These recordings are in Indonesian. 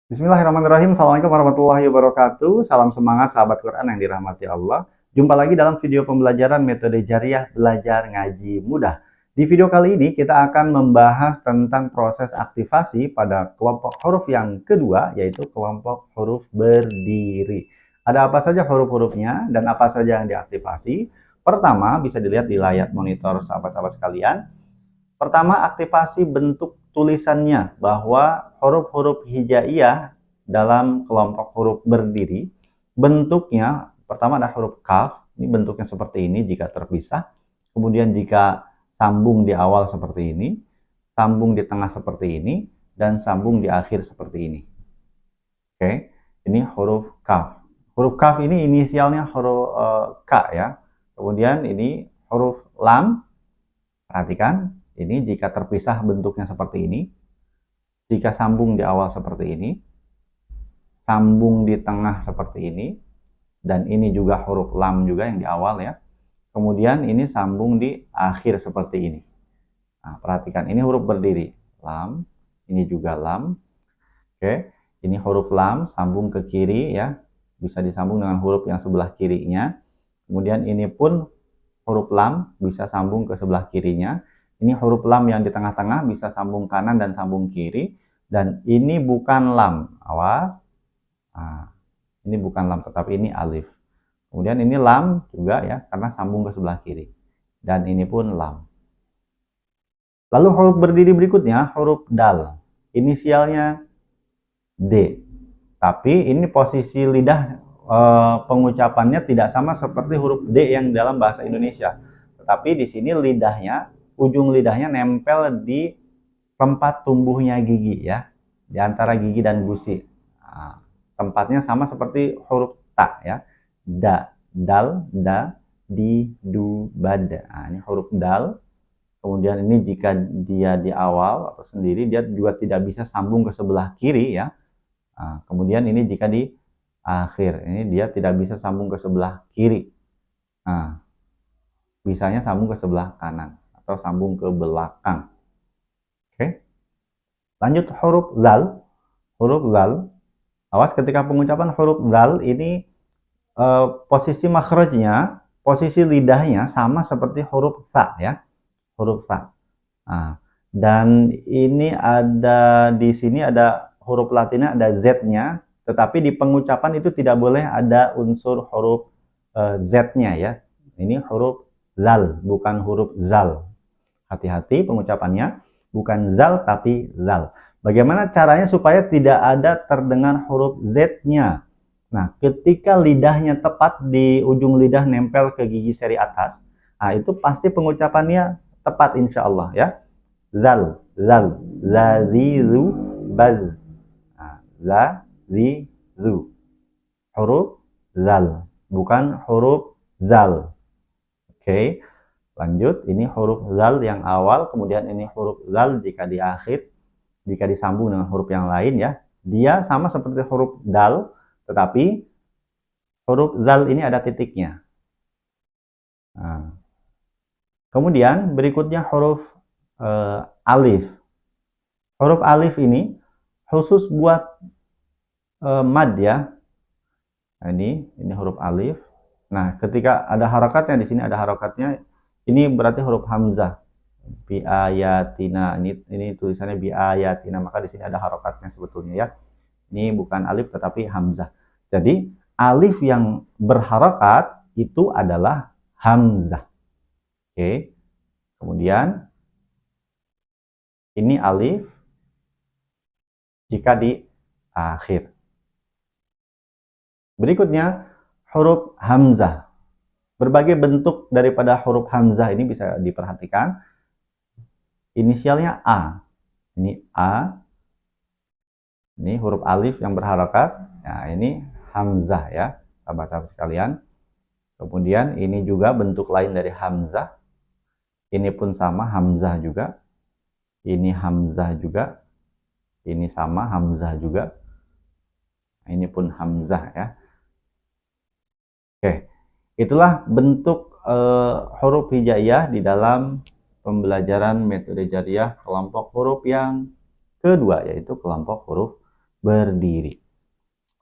Bismillahirrahmanirrahim. Assalamualaikum warahmatullahi wabarakatuh. Salam semangat sahabat Quran yang dirahmati Allah. Jumpa lagi dalam video pembelajaran metode Jariah Belajar Ngaji Mudah. Di video kali ini kita akan membahas tentang proses aktivasi pada kelompok huruf yang kedua, yaitu kelompok huruf berdiri. Ada apa saja huruf-hurufnya dan apa saja yang diaktifasi? Pertama, bisa dilihat di layar monitor sahabat-sahabat sekalian. Pertama, aktivasi bentuk tulisannya, bahwa huruf-huruf hijaiyah dalam kelompok huruf berdiri, bentuknya pertama ada huruf kaf, ini bentuknya seperti ini jika terpisah, kemudian jika sambung di awal seperti ini, sambung di tengah seperti ini, dan sambung di akhir seperti ini. Oke, ini huruf kaf. Huruf kaf ini inisialnya huruf K ya. Kemudian ini huruf lam, perhatikan. Ini jika terpisah bentuknya seperti ini, jika sambung di awal seperti ini, sambung di tengah seperti ini, dan ini juga huruf lam juga yang di awal ya. Kemudian ini sambung di akhir seperti ini. Nah, perhatikan ini huruf berdiri, lam, ini juga lam. Oke, ini huruf lam sambung ke kiri ya, bisa disambung dengan huruf yang sebelah kirinya. Kemudian ini pun huruf lam bisa sambung ke sebelah kirinya. Ini huruf lam yang di tengah-tengah bisa sambung kanan dan sambung kiri. Dan ini bukan lam. Awas. Nah, ini bukan lam, tetapi ini alif. Kemudian ini lam juga ya, karena sambung ke sebelah kiri. Dan ini pun lam. Lalu huruf berdiri berikutnya, huruf dal. Inisialnya D. Tapi ini posisi lidah pengucapannya tidak sama seperti huruf D yang dalam bahasa Indonesia. Tetapi di sini lidahnya, ujung lidahnya nempel di tempat tumbuhnya gigi ya, di antara gigi dan gusi. Nah, tempatnya sama seperti huruf ta ya, da, dal, da, di, du, bada. Nah, ini huruf dal. Kemudian ini jika dia di awal atau sendiri, dia juga tidak bisa sambung ke sebelah kiri ya. Nah, kemudian ini jika di akhir, ini dia tidak bisa sambung ke sebelah kiri. Nah, bisanya sambung ke sebelah kanan atau sambung ke belakang. Oke. Lanjut huruf zal. Huruf zal. Awas ketika pengucapan huruf zal ini posisi makhrajnya, posisi lidahnya sama seperti huruf ta ya. Huruf ta. Nah, dan ini ada di sini ada huruf latinnya, ada Z-nya, tetapi di pengucapan itu tidak boleh ada unsur huruf Z-nya ya. Ini huruf zal, bukan huruf zal. Hati-hati pengucapannya, bukan zal tapi zal. Bagaimana caranya supaya tidak ada terdengar huruf Z-nya? Nah, ketika lidahnya tepat di ujung lidah nempel ke gigi seri atas, nah itu pasti pengucapannya tepat insya Allah ya. Zal, zal, zazizu, baz. Nah, zazizu. Huruf zal, bukan huruf zal. Oke. Lanjut, ini huruf zal yang awal, kemudian ini huruf zal jika di akhir, jika disambung dengan huruf yang lain ya. Dia sama seperti huruf dal, tetapi huruf zal ini ada titiknya. Nah. Kemudian berikutnya huruf alif. Huruf alif ini khusus buat mad ya. Nah, ini huruf alif. Nah, ketika ada harakatnya, di sini ada harakatnya, ini berarti huruf hamzah. Bi ayatina, ini tulisannya bi ayatina, maka di sini ada harokatnya sebetulnya ya. Ini bukan alif tetapi hamzah. Jadi alif yang berharokat itu adalah hamzah. Oke. Kemudian ini alif jika di akhir. Berikutnya huruf hamzah. Berbagai bentuk daripada huruf hamzah ini bisa diperhatikan. Inisialnya A. Ini A. Ini huruf alif yang berharokat. Nah, ini hamzah ya, sahabat-sahabat sekalian. Kemudian ini juga bentuk lain dari hamzah. Ini pun sama, hamzah juga. Ini hamzah juga. Ini sama, hamzah juga. Ini pun hamzah ya. Oke. Itulah bentuk huruf hijaiyah di dalam pembelajaran metode jariah kelompok huruf yang kedua, yaitu kelompok huruf berdiri.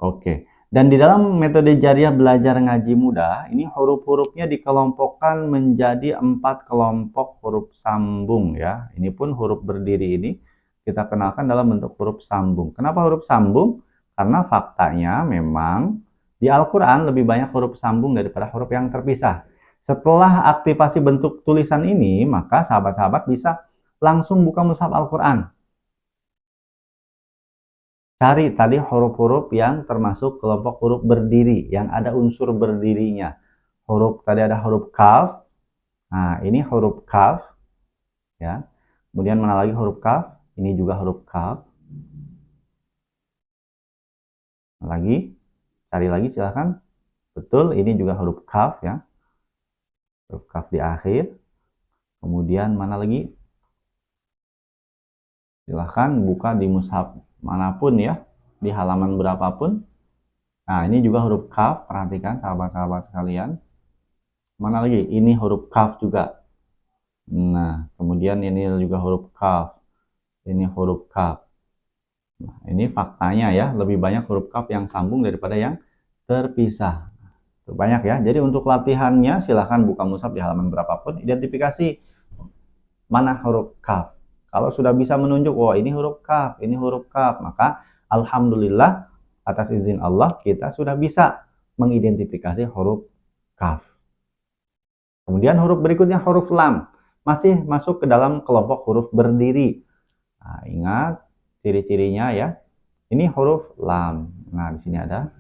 Oke. Dan di dalam metode Jariah Belajar Ngaji Mudah, ini huruf-hurufnya dikelompokkan menjadi 4 kelompok huruf sambung ya. Ini pun huruf berdiri ini kita kenalkan dalam bentuk huruf sambung. Kenapa huruf sambung? Karena faktanya memang di Al-Quran lebih banyak huruf sambung daripada huruf yang terpisah. Setelah aktivasi bentuk tulisan ini, maka sahabat-sahabat bisa langsung buka mushaf Al-Quran. Cari tadi huruf-huruf yang termasuk kelompok huruf berdiri, yang ada unsur berdirinya. Tadi ada huruf kaf. Nah, ini huruf kaf. Ya. Kemudian mana lagi huruf kaf? Ini juga huruf kaf. Lagi, cari lagi silahkan. Betul, ini juga huruf kaf ya. Huruf kaf di akhir. Kemudian mana lagi? Silahkan buka di mushaf manapun ya, di halaman berapapun. Nah, ini juga huruf kaf, perhatikan sahabat-sahabat sekalian. Mana lagi? Ini huruf kaf juga. Nah, kemudian ini juga huruf kaf. Ini huruf kaf. Nah, ini faktanya ya, lebih banyak huruf kaf yang sambung daripada yang terpisah. Banyak ya. Jadi untuk latihannya silahkan buka mushaf di halaman berapapun, identifikasi mana huruf kaf. Kalau sudah bisa menunjuk, oh ini huruf kaf, maka alhamdulillah atas izin Allah kita sudah bisa mengidentifikasi huruf kaf. Kemudian huruf berikutnya huruf lam, masih masuk ke dalam kelompok huruf berdiri. Nah, ingat ciri-cirinya ya. Ini huruf lam. Nah, di sini ada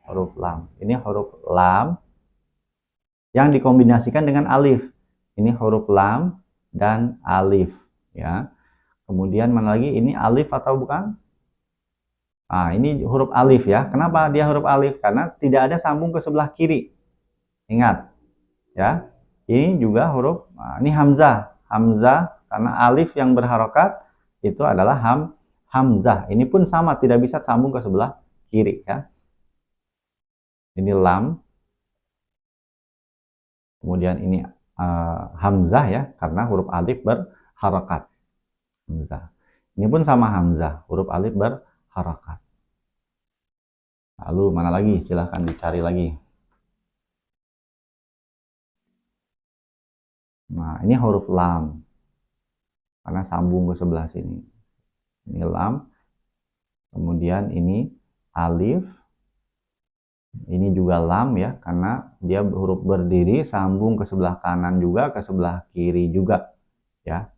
huruf lam. Ini huruf lam yang dikombinasikan dengan alif. Ini huruf lam dan alif. Ya, kemudian mana lagi? Ini alif atau bukan? Nah, ini huruf alif ya. Kenapa dia huruf alif? Karena tidak ada sambung ke sebelah kiri. Ingat, ya. Ini juga huruf. Nah, ini hamzah. Hamzah karena alif yang berharokat itu adalah hamzah. Ini pun sama, tidak bisa sambung ke sebelah kiri ya. Ini lam. Kemudian ini hamzah ya, karena huruf alif berharokat. Hamzah. Ini pun sama hamzah, huruf alif berharokat. Lalu mana lagi? Silahkan dicari lagi. Nah, ini huruf lam. Karena sambung ke sebelah sini. Ini lam. Kemudian ini alif. Ini juga lam ya, karena dia huruf berdiri, sambung ke sebelah kanan juga, ke sebelah kiri juga. Ya.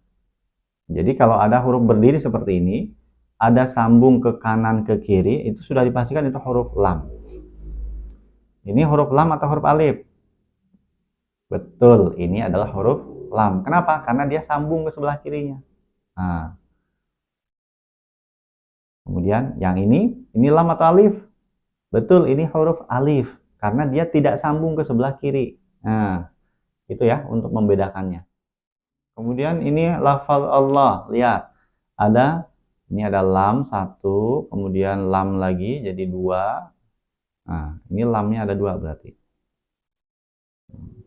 Jadi kalau ada huruf berdiri seperti ini, ada sambung ke kanan ke kiri, itu sudah dipastikan itu huruf lam. Ini huruf lam atau huruf alif? Betul, ini adalah huruf lam. Kenapa? Karena dia sambung ke sebelah kirinya. Nah. Kemudian yang ini lam atau alif? Betul, ini huruf alif. Karena dia tidak sambung ke sebelah kiri. Nah, itu ya untuk membedakannya. Kemudian ini lafal Allah, lihat ini ada lam satu, kemudian lam lagi jadi dua. Nah, ini lamnya ada dua berarti.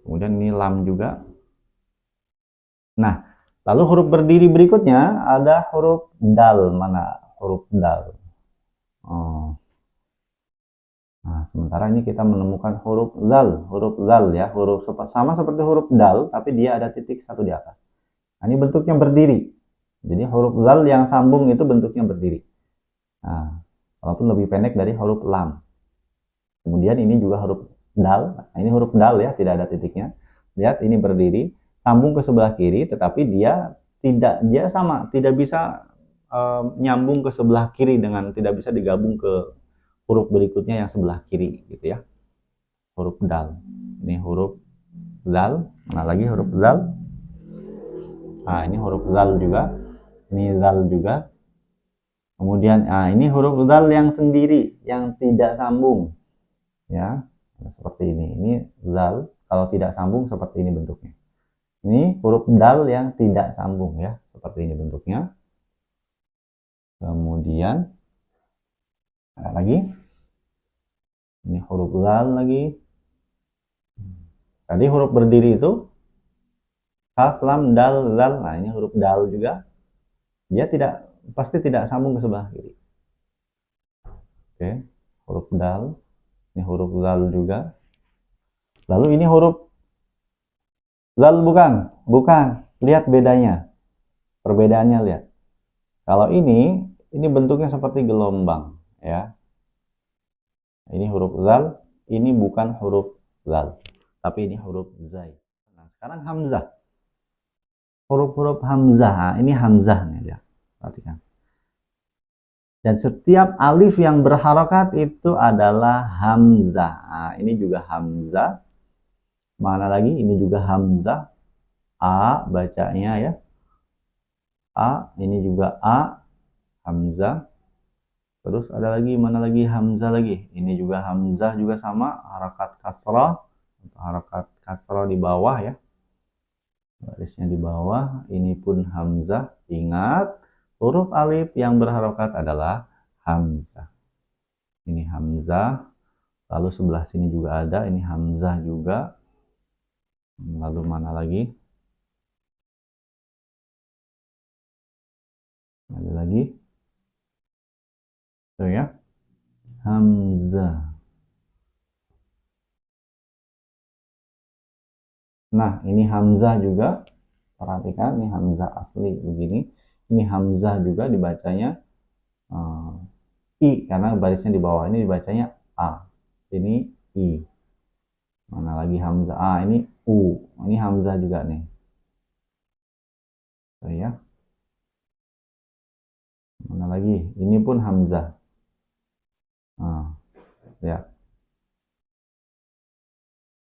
Kemudian ini lam juga. Nah, lalu huruf berdiri berikutnya ada huruf dal. Mana huruf dal? Oh. Nah, sementara ini kita menemukan huruf zal ya, huruf sama seperti huruf dal, tapi dia ada titik satu di atas. Nah, ini bentuknya berdiri. Jadi huruf zal yang sambung itu bentuknya berdiri. Nah, walaupun lebih pendek dari huruf lam. Kemudian ini juga huruf dal. Nah, ini huruf dal ya, tidak ada titiknya. Lihat ini berdiri, sambung ke sebelah kiri, tetapi dia tidak bisa nyambung ke sebelah kiri tidak bisa digabung ke huruf berikutnya yang sebelah kiri gitu ya. Huruf dal. Ini huruf dal. Mana lagi huruf dal? Nah, ini huruf zal juga. Ini zal juga. Kemudian, ini huruf zal yang sendiri, yang tidak sambung. Ya, seperti ini. Ini zal, kalau tidak sambung seperti ini bentuknya. Ini huruf dal yang tidak sambung ya, seperti ini bentuknya. Kemudian, ada lagi. Ini huruf zal lagi. Tadi huruf berdiri itu kaf, lam, dal, zal. Nah, ini huruf dal juga. Dia pasti tidak sambung ke sebelah kiri. Oke, huruf dal. Ini huruf dal juga. Lalu ini huruf dal bukan? Bukan. Lihat bedanya. Perbedaannya lihat. Kalau ini bentuknya seperti gelombang, ya. Ini huruf zal, ini bukan huruf zal, tapi ini huruf zai. Nah, sekarang hamzah. Huruf-huruf hamzah, nah, ini hamzah nih ya. Perhatikan. Dan setiap alif yang berharokat itu adalah hamzah. Nah, ini juga hamzah. Mana lagi? Ini juga hamzah. A bacanya ya. A, ini juga A, hamzah. Terus ada lagi, mana lagi hamzah lagi? Ini juga hamzah juga sama, harakat kasrah. Harakat kasrah di bawah ya. Barisnya di bawah, ini pun hamzah. Ingat, huruf alif yang berharokat adalah hamzah. Ini hamzah. Lalu sebelah sini juga ada, ini hamzah juga. Lalu mana lagi? Ada lagi. Tuh ya. Hamzah. Nah, ini hamzah juga. Perhatikan, ini hamzah asli begini. Ini hamzah juga dibacanya I, karena barisnya di bawah. Ini dibacanya A. Ini I. Mana lagi hamzah? A, ini U. Ini hamzah juga nih. Tuh ya. Mana lagi? Ini pun hamzah. Nah, ya.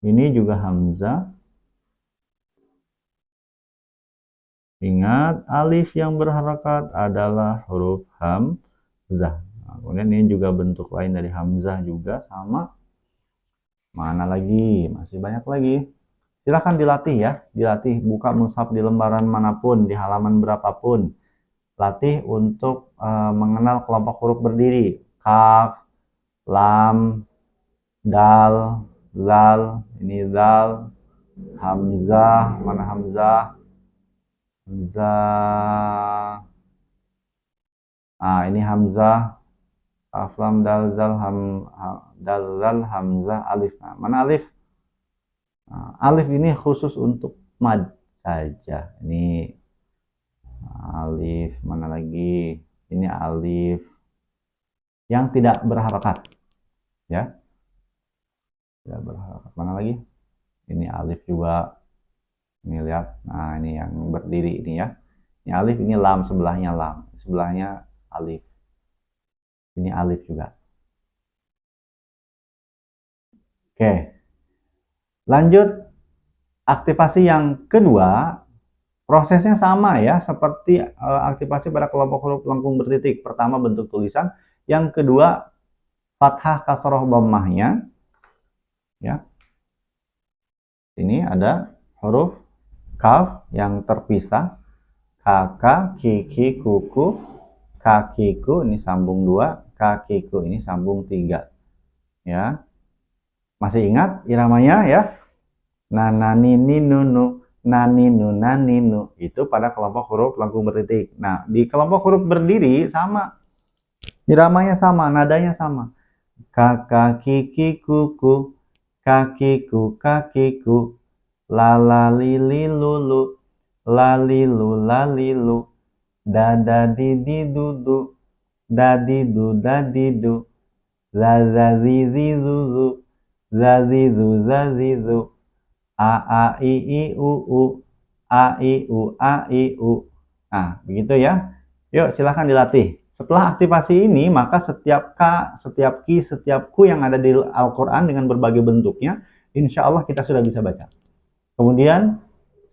Ini juga hamzah. Ingat, alif yang berharakat adalah huruf hamzah. Nah, kemudian ini juga bentuk lain dari hamzah juga sama. Mana lagi? Masih banyak lagi. Silahkan dilatih ya. Dilatih, buka mushaf di lembaran manapun, di halaman berapapun. Latih untuk mengenal kelompok huruf berdiri. Kaf, lam, dal, zal. Ini zal, hamzah. Mana hamzah? Hamzah. Nah, ini hamzah. Kaf, lam, dal, zal, dal, zal, hamzah, alif. Nah, mana alif? Nah, alif ini khusus untuk mad saja. Ini alif, mana lagi? Ini alif yang tidak berharokat, ya. Tidak berharokat. Mana lagi? Ini alif juga. Ini lihat. Nah, ini yang berdiri ini ya. Ini alif, ini lam, sebelahnya lam, sebelahnya alif. Ini alif juga. Oke. Lanjut, aktivasi yang kedua. Prosesnya sama ya, seperti aktivasi pada kelompok huruf lengkung bertitik. Pertama bentuk tulisan, yang kedua fathah kasroh dhammahnya. Ya. Ini ada huruf kaf yang terpisah. Kakak, kiki, kuku, kakiku ini sambung 2, kakiku ini sambung 3. Ya. Masih ingat iramanya ya? Nanani nunu. Naninu, naninu, itu pada kelompok huruf lengkung bertitik. Nah, di kelompok huruf berdiri sama, iramanya sama, nadanya sama. Kakak, kiki, kuku, kakiku, kakiku, lala, lili, lulu, lalilu, lalilu, dada, didi, dudu, dadidu, dadidu, zazazizi, zuzu, zazizu, zazizu, a a i i u u, a i u a i u. Nah, begitu ya. Yuk, silahkan dilatih. Setelah aktivasi ini, maka setiap ka, setiap ki, setiap ku yang ada di Al-Quran dengan berbagai bentuknya, insya Allah kita sudah bisa baca. Kemudian,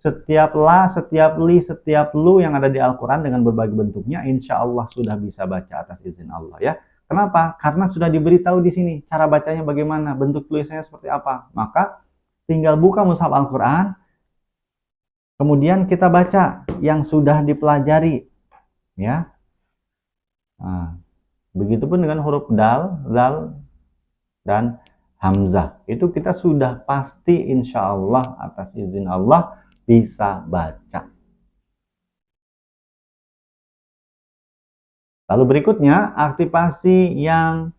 setiap la, setiap li, setiap lu yang ada di Al-Quran dengan berbagai bentuknya, insya Allah sudah bisa baca atas izin Allah ya. Kenapa? Karena sudah diberitahu di sini cara bacanya bagaimana, bentuk tulisannya seperti apa. Maka tinggal buka mushaf Al-Quran, kemudian kita baca yang sudah dipelajari, ya. Nah, begitupun dengan huruf dal, zal, dan hamzah. Itu kita sudah pasti insya Allah atas izin Allah bisa baca. Lalu berikutnya aktivasi yang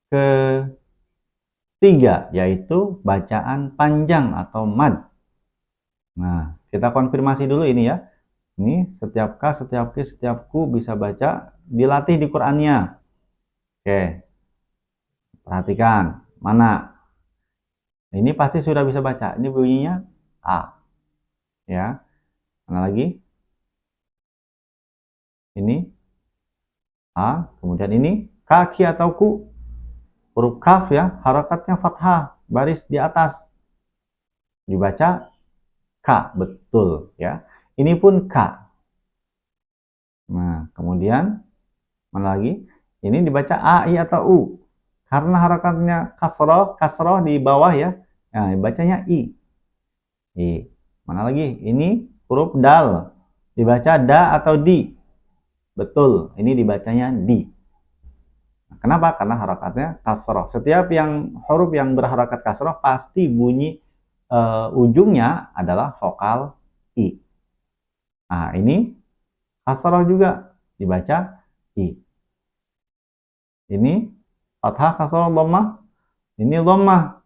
ketiga, yaitu bacaan panjang atau mad. Nah, kita konfirmasi dulu ini ya. Ini setiap K, setiap Q, setiap Q bisa baca, dilatih di Qur'annya. Oke, perhatikan. Mana? Ini pasti sudah bisa baca. Ini bunyinya A. Ya. Mana lagi? Ini A. Kemudian ini kaki atau Q. Huruf kaf ya, harakatnya fathah, baris di atas. Dibaca K, betul ya. Ini pun K. Nah, kemudian mana lagi? Ini dibaca A, I atau U. Karena harakatnya kasroh di bawah ya. Nah, dibacanya I. I. Mana lagi? Ini huruf dal. Dibaca da atau di. Betul, ini dibacanya di. Kenapa? Karena harakatnya kasroh. Setiap huruf yang berharakat kasroh pasti bunyi ujungnya adalah vokal I. Nah, ini kasroh juga dibaca I. Ini fathah, kasroh, dhammah. Ini dhammah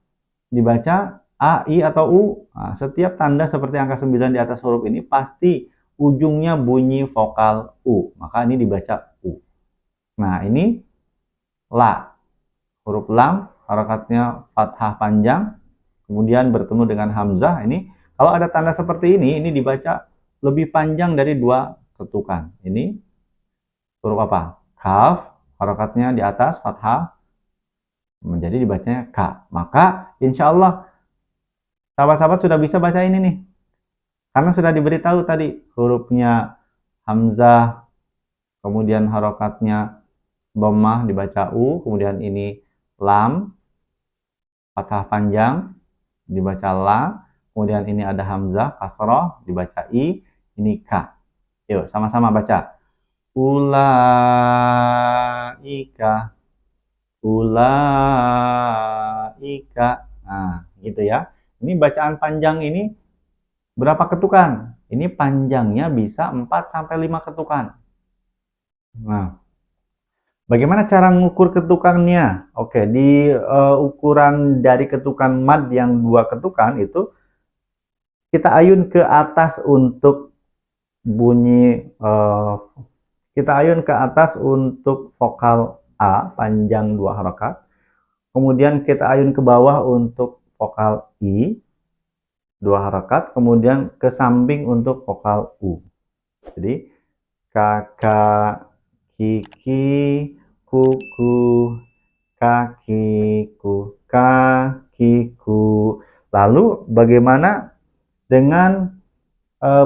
dibaca A, I atau U. Nah, setiap tanda seperti angka 9 di atas huruf ini pasti ujungnya bunyi vokal U. Maka ini dibaca U. Nah, ini La. Huruf lam, harakatnya fathah panjang, kemudian bertemu dengan hamzah. Ini kalau ada tanda seperti ini dibaca lebih panjang dari 2 ketukan. Ini huruf apa? Kaf, harakatnya di atas fathah, menjadi dibacanya K. Maka insya Allah sahabat-sahabat sudah bisa baca ini nih. Karena sudah diberitahu tadi hurufnya hamzah, kemudian harakatnya dhammah dibaca U, kemudian ini lam, fathah panjang dibaca la, kemudian ini ada hamzah, kasroh dibaca I, ini K. Yuk sama-sama baca. Ulaika, ulaika. Nah, gitu ya. Ini bacaan panjang ini berapa ketukan? Ini panjangnya bisa 4-5 ketukan. Nah, bagaimana cara mengukur ketukannya? Oke, di ukuran dari ketukan mad yang 2 ketukan itu kita ayun ke atas untuk bunyi kita ayun ke atas untuk vokal A panjang 2 harokat. Kemudian kita ayun ke bawah untuk vokal I 2 harokat. Kemudian ke samping untuk vokal U. Jadi kakak, kiki, kuku, kakiku, kakiku. Lalu bagaimana dengan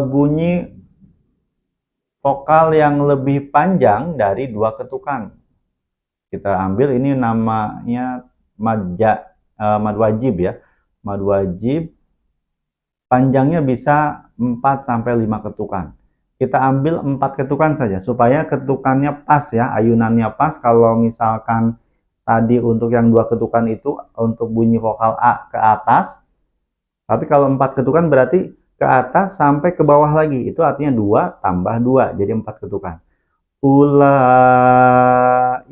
bunyi vokal yang lebih panjang dari 2 ketukan? Kita ambil ini namanya mad wajib ya. Mad wajib panjangnya bisa 4-5 ketukan. Kita ambil 4 ketukan saja supaya ketukannya pas ya, ayunannya pas. Kalau misalkan tadi untuk yang 2 ketukan itu untuk bunyi vokal A ke atas, tapi kalau 4 ketukan berarti ke atas sampai ke bawah lagi, itu artinya 2 tambah 2 jadi 4 ketukan. Ulaika,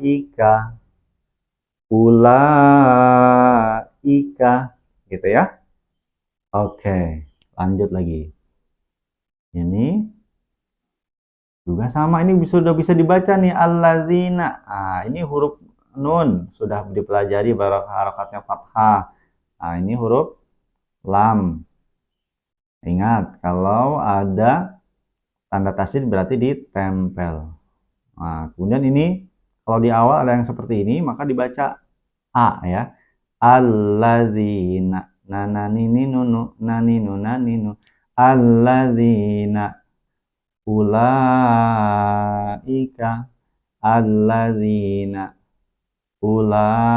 ulaika, gitu ya. Oke, lanjut lagi. Ini juga sama, ini sudah bisa dibaca nih, allazina. Nah, ini huruf nun sudah dipelajari harakatnya fathah. Nah, ini huruf lam. Ingat, kalau ada tanda tasydid berarti ditempel. Nah, kemudian ini kalau di awal ada yang seperti ini, maka dibaca A ya. Allazina. Nananini nunu, naninu naninu. Allazina. Ulaika allazina ulaika.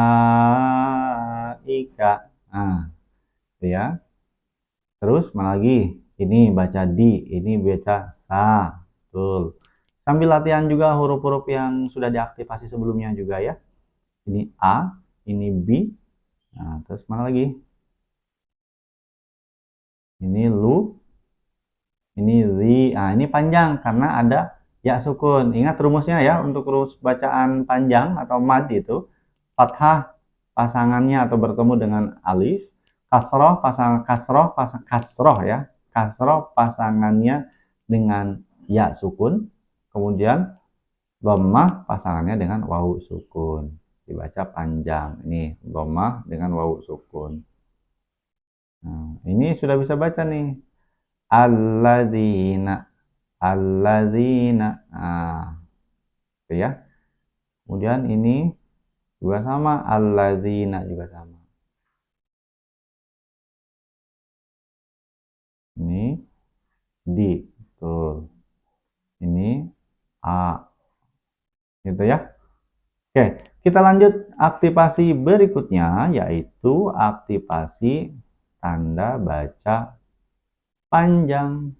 Nah, itu ya. Terus mana lagi? Ini baca di, ini baca sa. Betul. Sambil latihan juga huruf-huruf yang sudah diaktifasi sebelumnya juga ya. Ini A, ini B. Nah, terus mana lagi? Ini lu. Ini zi. Nah, ini panjang karena ada ya sukun. Ingat rumusnya ya, untuk rumus bacaan panjang atau mad itu fathah pasangannya atau bertemu dengan alif, kasroh kasroh ya, kasroh pasangannya dengan ya sukun, kemudian dhammah pasangannya dengan wawu sukun, dibaca panjang. Ini dhammah dengan wawu sukun. Nah, ini sudah bisa baca nih. Alladzina, alladzina. Nah, itu ya. Kemudian ini juga sama, alladzina juga sama. Ini di, betul. Ini a, gitu ya. Oke, kita lanjut aktivasi berikutnya, yaitu aktivasi tanda baca panjang.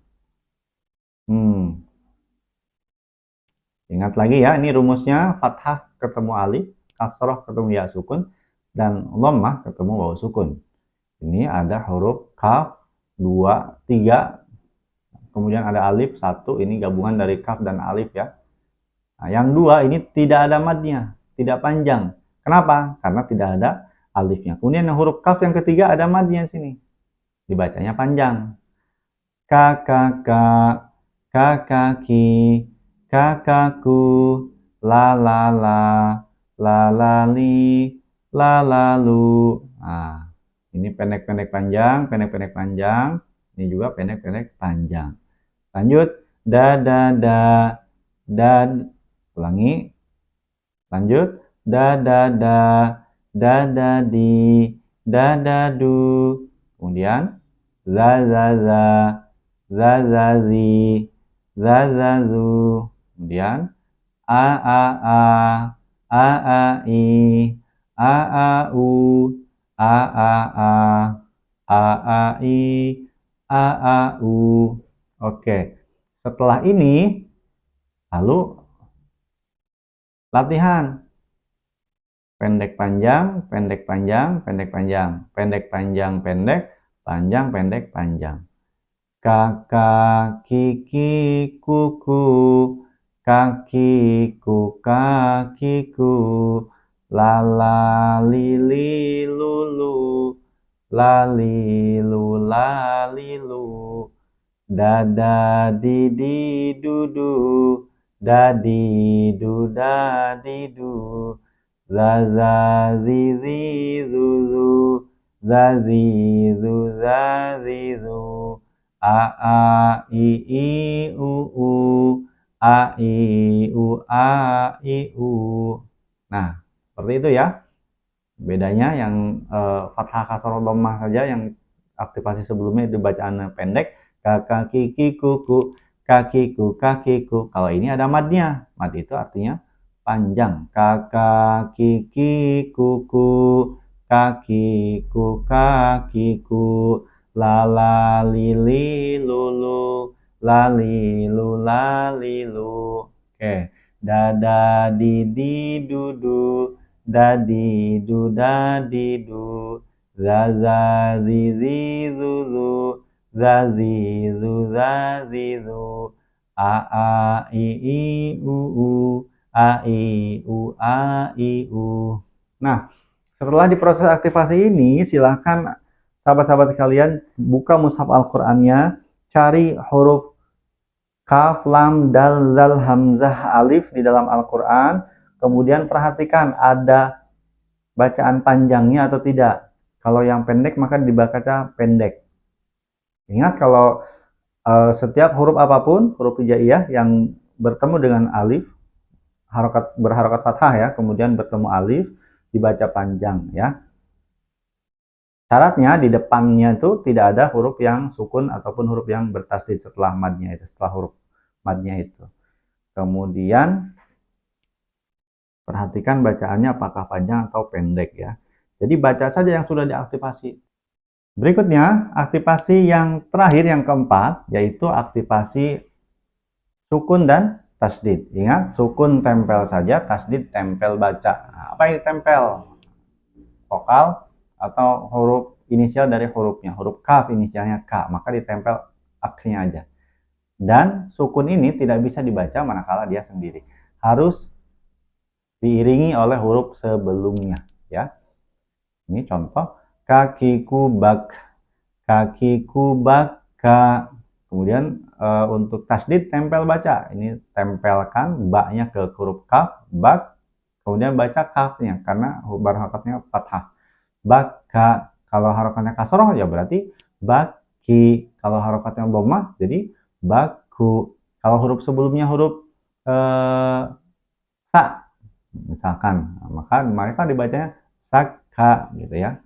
Ingat lagi ya, ini rumusnya fathah ketemu alif, kasroh ketemu ya sukun, dan dhammah ketemu wawu sukun. Ini ada huruf kaf, 2, 3, kemudian ada alif, 1, ini gabungan dari kaf dan alif ya. Nah, yang 2 ini tidak ada madnya, tidak panjang. Kenapa? Karena tidak ada alifnya. Kemudian yang huruf kaf yang ketiga ada madnya sini. Dibacanya panjang. Kakak, kakaki, kakakku, la la la, la la li, la lalu. Nah, ini pendek-pendek panjang, pendek-pendek panjang. Ini juga pendek-pendek panjang. Lanjut, da da da, dan ulangi. Lanjut, da da da, da da di, da da du. Kemudian za za za, za za zi, za za zu. Kemudian a a i, a u, a i, a u. Oke, setelah ini lalu latihan pendek panjang, pendek panjang, pendek panjang, pendek panjang, pendek panjang, pendek panjang. Kakak, kiki, kuku, kakiku, kakiku, lala, lili, lulu, lalilu, lalilu, dada, didi, dudu, dadi, du, dadi, du, zaza, zizi, zuzu, zazi, zu, zazi, zu, a i u, a i u, a i u. Nah, seperti itu ya. Bedanya yang fathah kasroh dhammah saja, yang aktivasi sebelumnya itu bacaannya pendek, kakak, kiki, kuku, kakiku, kakiku. Kalau ini ada madnya. Mad itu artinya panjang. Kakak, kiki, kuku, kakiku, kakiku, lala, lili, lulu, lalilu, lalilu. Oke, dada, didi, dudu, dadi, du, dadi, du, zaza, zizi, zuzu, zazi, zu, zazi, zu, a i u, a i u, a i u. Nah, setelah diproses aktivasi ini, silahkan sahabat-sahabat sekalian buka mushaf Al-Qur'annya, cari huruf kaf, lam, dal, zal, hamzah, alif di dalam Al-Qur'an, kemudian perhatikan ada bacaan panjangnya atau tidak. Kalau yang pendek maka dibaca pendek. Ingat kalau setiap huruf apapun, huruf hijaiyah yang bertemu dengan alif, berharokat fathah ya, kemudian bertemu alif, dibaca panjang ya. Syaratnya di depannya itu tidak ada huruf yang sukun ataupun huruf yang bertasdid setelah madnya itu, setelah huruf madnya itu. Kemudian perhatikan bacaannya apakah panjang atau pendek ya. Jadi baca saja yang sudah diaktifasi. Berikutnya, aktivasi yang terakhir, yang keempat, yaitu aktivasi sukun dan tasdid. Ingat, sukun tempel saja, tasdid tempel baca. Nah, apa ini tempel? Vokal atau huruf inisial dari hurufnya. Huruf kaf inisialnya K, maka ditempel akhirnya aja. Dan sukun ini tidak bisa dibaca manakala dia sendiri. Harus diiringi oleh huruf sebelumnya ya. Ini contoh kakiku bak, kakiku baka. Kemudian untuk tasdid tempel baca. Ini tempelkan baknya ke huruf kaf, bak, kemudian baca kafnya karena harokatnya fathah. Baka. Kalau harokatnya kasroh ya berarti baki. Kalau harokatnya dhammah jadi baku. Kalau huruf sebelumnya huruf ta misalkan, maka mereka dibacanya saka gitu ya.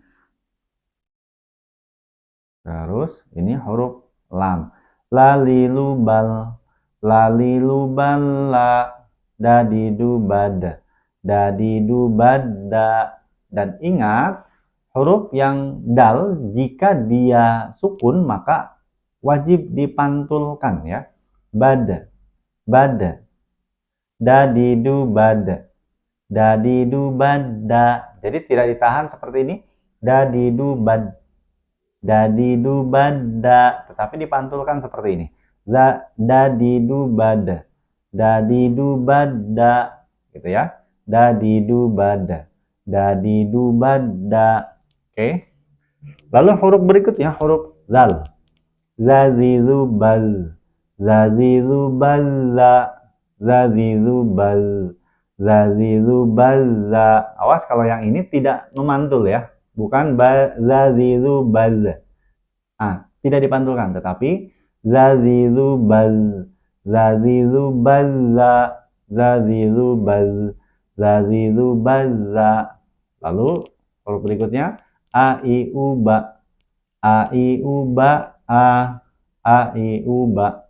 Terus ini huruf lam. Lalilubal, laliluballa, dadidubada, dadidubada. Dan ingat, huruf yang dal jika dia sukun maka wajib dipantulkan ya. Bada, bada, dadidubada, dadidubada. Jadi tidak ditahan seperti ini. Dadidubad, dadidubada, tetapi dipantulkan seperti ini. Dadidubada, dadidubada, gitu ya. Dadidubada, dadidubada. Oke. Lalu huruf berikutnya huruf zal. Zazizubal, zazizuballa, zazizubal, zazizuballa. Awas kalau yang ini tidak memantul ya. Bukan zazizubal. Tidak dipantulkan, tetapi zazizubal, zazizuballa, zazizubal, zazizuballa. Lalu huruf berikutnya a i u ba, a i u ba a, a i u ba,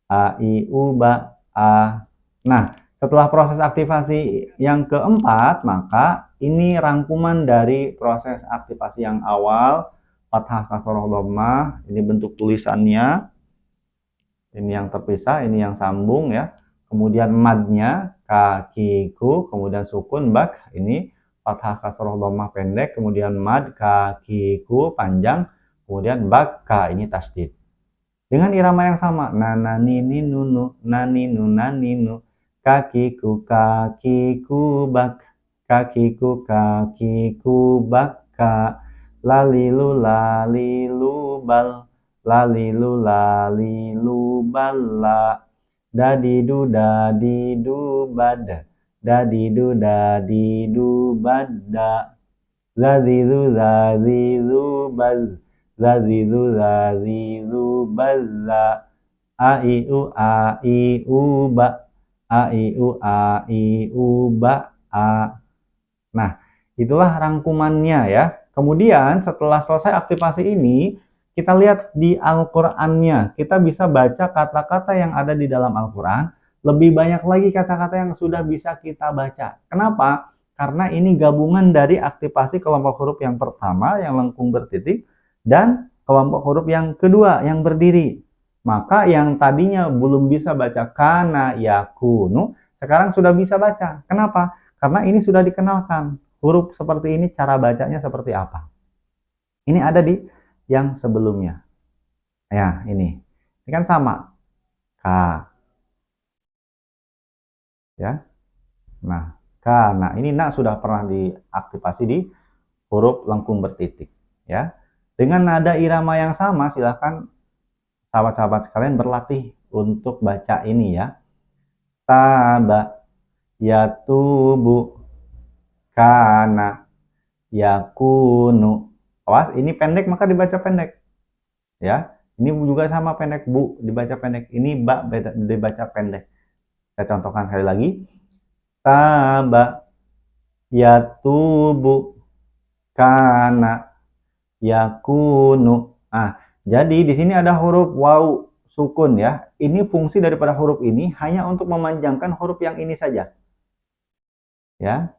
a i u ba a. Nah, setelah proses aktivasi yang keempat, maka ini rangkuman dari proses aktivasi yang awal, fathah, kasroh, dhammah. Ini bentuk tulisannya. Ini yang terpisah, ini yang sambung ya. Kemudian madnya kakiku, kemudian sukun bak. Ini fathah, kasroh, dhammah pendek, kemudian mad kakiku panjang, kemudian baka ini tasdid. Dengan irama yang sama, nanani nunu, nani nunaninu, kakiku kakiku bak, kakiku kakiku baka, lalilu lalilu bal, lalilu lalilu balla, dadidu dadidu bad, dadidu dadidu badda, zazizu zazizu bal, zazizu zazizu balla, a i u ba, a i u ba a. Nah, itulah rangkumannya ya. Kemudian setelah selesai aktivasi ini, kita lihat di Al-Qur'annya. Kita bisa baca kata-kata yang ada di dalam Al-Qur'an. Lebih banyak lagi kata-kata yang sudah bisa kita baca. Kenapa? Karena ini gabungan dari aktivasi kelompok huruf yang pertama yang lengkung bertitik dan kelompok huruf yang kedua yang berdiri. Maka yang tadinya belum bisa baca kana, yakunu, sekarang sudah bisa baca. Kenapa? Karena ini sudah dikenalkan. Huruf seperti ini cara bacanya seperti apa. Ini ada di yang sebelumnya. Ya, ini. Ini kan sama. Ka. Ya. Nah, ka. Nah, ini na sudah pernah diaktifasi di huruf lengkung bertitik. Ya. Dengan nada irama yang sama, silahkan sahabat-sahabat sekalian berlatih untuk baca ini ya. Taba, yatubu, kana, yakunu. Awas, ini pendek maka dibaca pendek. Ya, ini juga sama pendek, bu dibaca pendek. Ini ba dibaca pendek. Saya contohkan sekali lagi. Taba, yatubu, kana, yakunu. Jadi di sini ada huruf waw sukun ya. Ini fungsi daripada huruf ini hanya untuk memanjangkan huruf yang ini saja. Ya.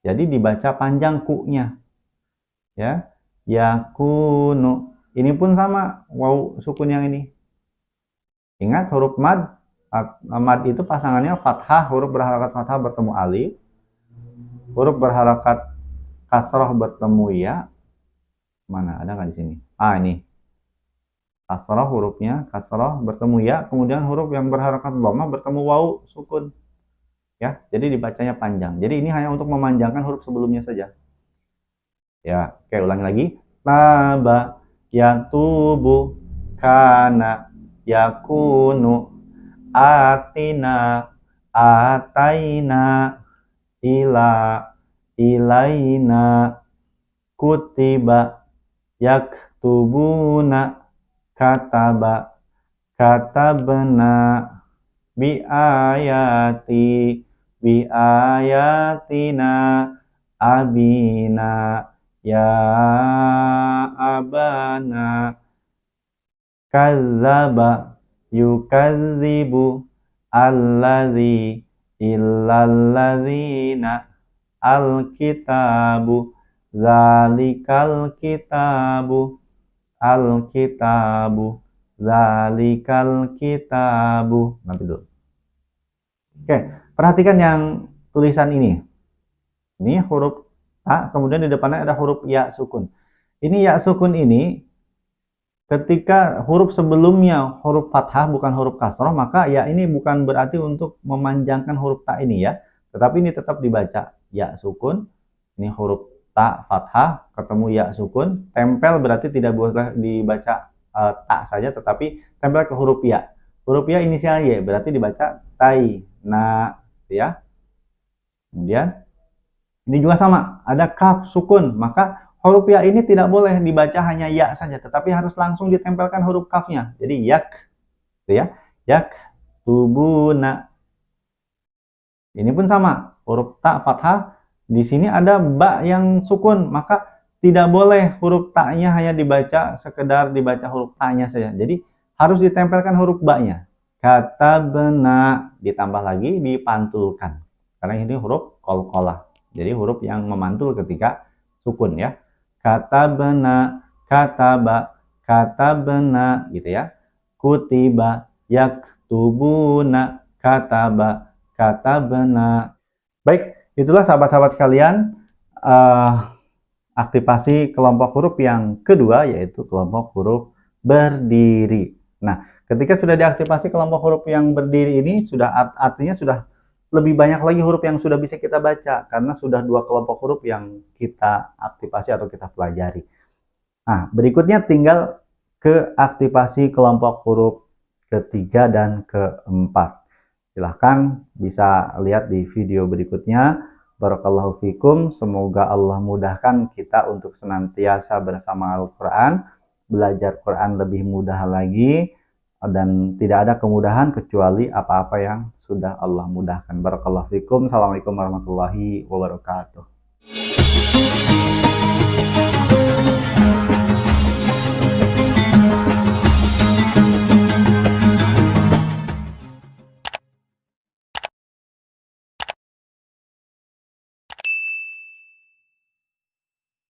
Jadi dibaca panjang ku-nya. Ya. Yakunu. Ini pun sama waw sukun yang ini. Ingat huruf mad. Mad itu pasangannya fathah, huruf berharakat fathah bertemu alif. Huruf berharakat kasroh bertemu ya. Mana? Ada nggak di sini? Ini. Kasroh hurufnya, kasroh bertemu ya, kemudian huruf yang berharakat dhammah bertemu waw sukun. Ya, jadi dibacanya panjang. Jadi ini hanya untuk memanjangkan huruf sebelumnya saja. Ya, oke, ulangi lagi. Taba, yatubu, kana, yakunu, atina, ataina, ila, ilaina, kutiba, yaktubuna, kataba, katabna, biayati, biayatina, abina, ya abana, kadzaba, yukadzibu, alladzi, illalladzina, alkitabu, zalikal kitabu, alkitabu, zalikal kitabu. Nanti dulu. Oke, perhatikan yang tulisan ini. Ini huruf A, kemudian di depannya ada huruf ya sukun. Ini ya sukun ini ketika huruf sebelumnya huruf fathah bukan huruf kasroh, maka ya ini bukan berarti untuk memanjangkan huruf ta ini ya, tetapi ini tetap dibaca ya sukun. Ini huruf ta fathah ketemu ya sukun, tempel berarti tidak boleh dibaca ta saja, tetapi tempel ke huruf ya. Huruf ya inisial y berarti dibaca tai na ya. Kemudian ini juga sama, ada kaf sukun, maka huruf ya ini tidak boleh dibaca hanya ya saja, tetapi harus langsung ditempelkan huruf kafnya. Jadi yak, gitu ya, yak tubuna. Ini pun sama, huruf ta fathah. Di sini ada ba yang sukun, maka tidak boleh huruf ta-nya hanya dibaca sekedar dibaca huruf ta-nya saja. Jadi harus ditempelkan huruf ba-nya. Kata bena ditambah lagi dipantulkan, karena ini huruf qalqalah. Jadi huruf yang memantul ketika sukun ya. Kata bena, kata bena gitu ya. Kutiba, yaktubuna, kata bena. Baik, itulah sahabat-sahabat sekalian aktivasi kelompok huruf yang kedua, yaitu kelompok huruf berdiri. Nah, ketika sudah diaktifasi kelompok huruf yang berdiri ini, sudah artinya sudah lebih banyak lagi huruf yang sudah bisa kita baca, karena sudah dua kelompok huruf yang kita aktifasi atau kita pelajari. Nah, berikutnya tinggal ke aktivasi kelompok huruf ketiga dan keempat. Silahkan bisa lihat di video berikutnya. Barakallahu fikum. Semoga Allah mudahkan kita untuk senantiasa bersama Al-Quran, belajar Quran lebih mudah lagi, dan tidak ada kemudahan kecuali apa-apa yang sudah Allah mudahkan. Barakallahu fikum. Assalamualaikum warahmatullahi wabarakatuh.